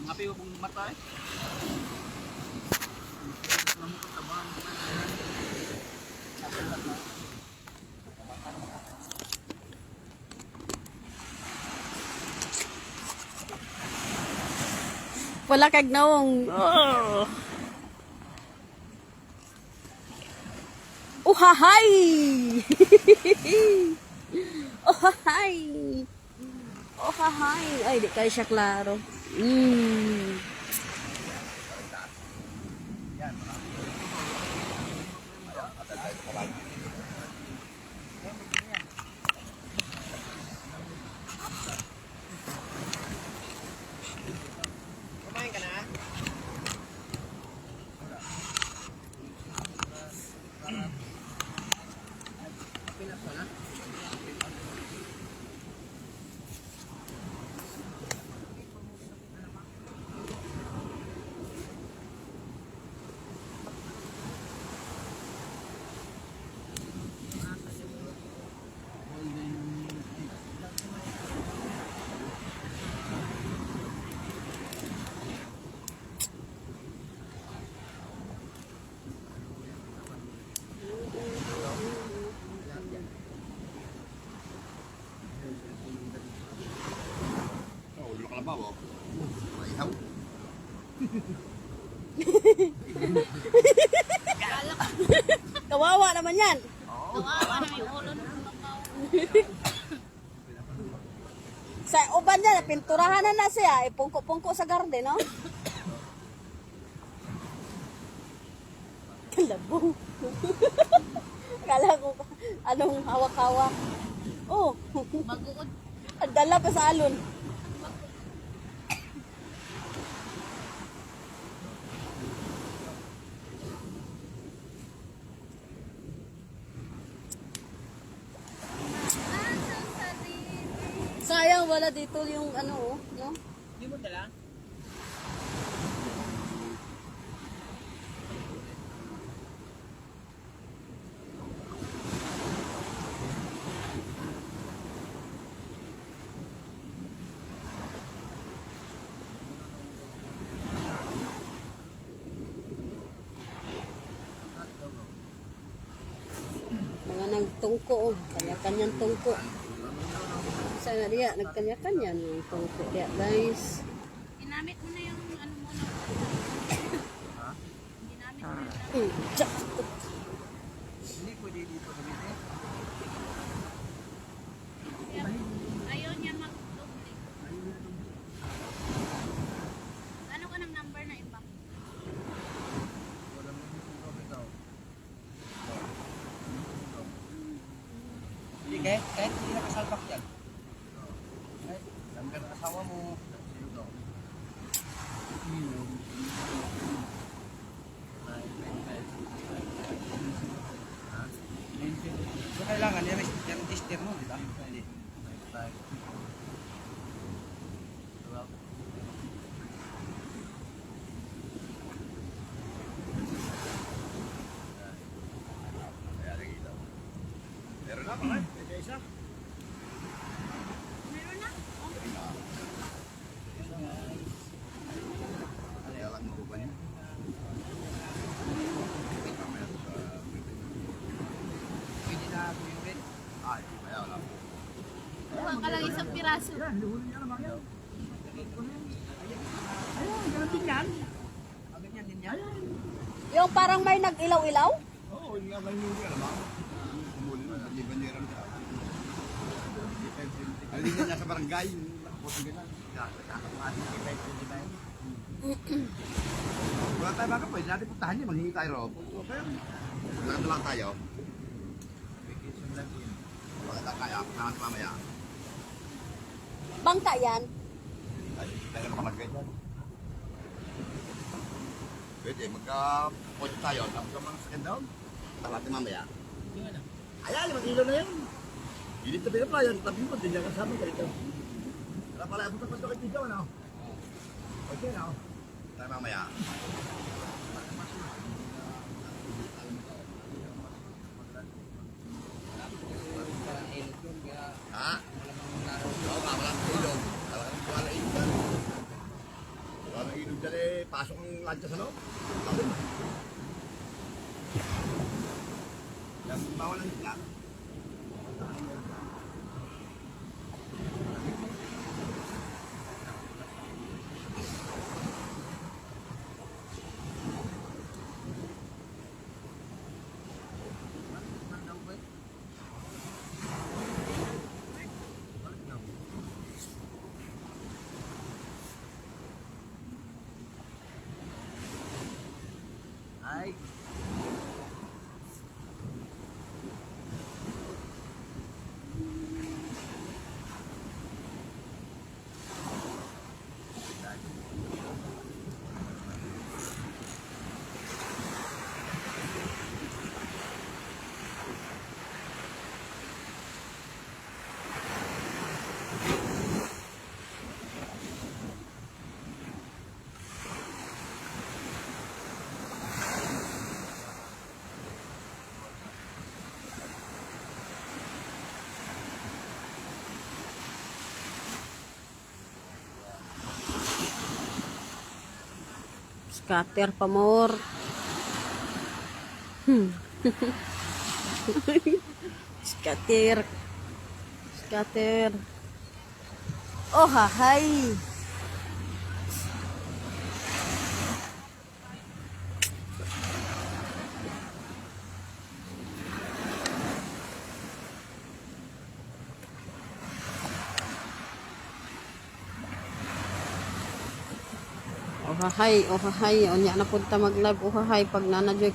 Ngapi ko kung mata eh. Wala kag naong. Oh. Uhahay! Uhahay! Uhahay! Ay, di kayo siya klaro. Kumain ka na? Bawa, ihaw. Kawawa naman yan. Kawawa na yung ulo ng makaw. Sa uban niya, pinturahan na siya. Pungko-pungko sa garden, no? Kalabong. Kala ko, anong hawak-hawak. Oh, Maguod. ang dala pa sa alon. Sayang wala dito yung ano, no? Hindi mo dala? Mga nagtungko, oh. Kanya-kanyang tungko. Sana diya, nagkanya-kanya yung tungko diya, guys. Ginamit mo na yung ano mo na. Ginamit mo na. Tsak. Hindi pwede dito gamitin. Ayaw niya mag-doble. Ano ka ng number na iba? Wala mo dito ikaw. Hindi kahit hindi nakasalpak yan. Kahit sabi ka ng asawa mo. Sino to? So kailangan yung tester mo, di ba? Hindi. Meron na, pare. Pwede isa. Meron na? Kaya lang mo ba niya? Mamaya sa... Pwede na bumiwin. Ay, kaya wala. Kuha ka lang isang piraso. Ganyan din yan. Yung parang may nag-ilaw-ilaw? Oo, hindi nga ba yung hindi alam ako? Kumuli na, hindi ba niya rin siya? Aligan niya sa barangay, nakapotong gano'n. Wala tayo baka pwede natin puntahan niya, manghingi tayo ro. Pero, lakad na lang tayo. Bakit na kaya? Puntahan natin mamaya. Bangka yan. Ay, tayo na malagay dyan. Pwede, magka-point tayo. Tapos ka mga second down. Puntahan natin mamaya. Ayan, mag-ilaw na yun. Init na pinapayan, tabi mo, din niya kasama ka ito. Wala pala, punta pa ito kay Tijaw, ano? Okay, no? Tayo mamaya. Ha? Oo nga, wala. pasok ang lancha sa loob. Sabi mo. Yan, bawal ang higla. Ay. Scatter pa more. Scatter. Scatter. Oh, hahay. Ohahay, ohahay. Onya na punta mag-live. Ohahay, pag nanadyo